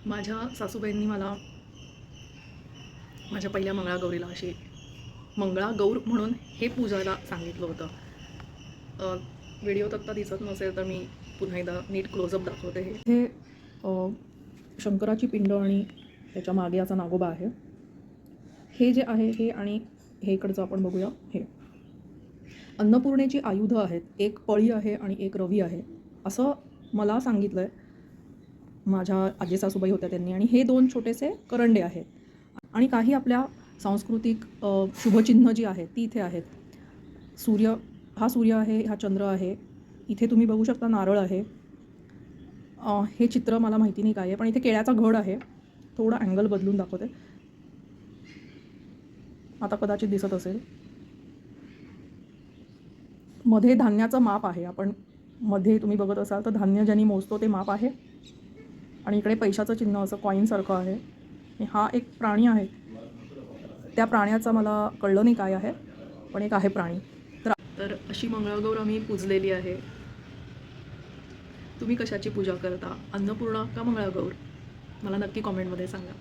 माझ्या सासूबाईंनी मला माझ्या पहिल्या मंगळागौरीला अशी मंगळागौर म्हणून हे पूजायला सांगितलं होतं. व्हिडिओत आत्ता दिसत नसेल तर मी पुन्हा एकदा नीट क्लोजअप दाखवते. हे शंकराची पिंड आणि त्याच्या मागे असा नागोबा आहे. हे जे आहे हे आणि हे इकडचं आपण बघूया. हे अन्नपूर्णेची आयुधं आहेत. एक पळी आहे आणि एक रवी आहे असं मला सांगितलं आहे माझ्या आजी सासूबाई होत्या त्यांनी. आणि हे 2 छोटेसे करंडे आहेत आणि काही आपल्या सांस्कृतिक शुभचिन्ह जी आहेत ती इथे आहेत. हा सूर्य आहे, हा चंद्र आहे. इथे तुम्ही बघू शकता नारळ आहे. हे चित्र मला माहिती नाही काय आहे, पण इथे केळ्याचा घड आहे. थोडा अँगल बदलून दाखवते, आता कदाचित दिसत असेल. मध्ये धान्याचं माप आहे. आपण मध्ये तुम्ही बघत असाल तर धान्य ज्यांनी मोजतो ते माप आहे. आणि इकडे पैशाचं चिन्ह असं कॉईनसारखं आहे. आणि हा एक प्राणी आहे. त्या प्राण्याचं मला कळलं नाही काय आहे, पण एक आहे प्राणी. तर अशी मंगळागौर आम्ही पूजलेली आहे. तुम्ही कशाची पूजा करता, अन्नपूर्णा का मंगळागौर? मला नक्की कॉमेंटमध्ये सांगा.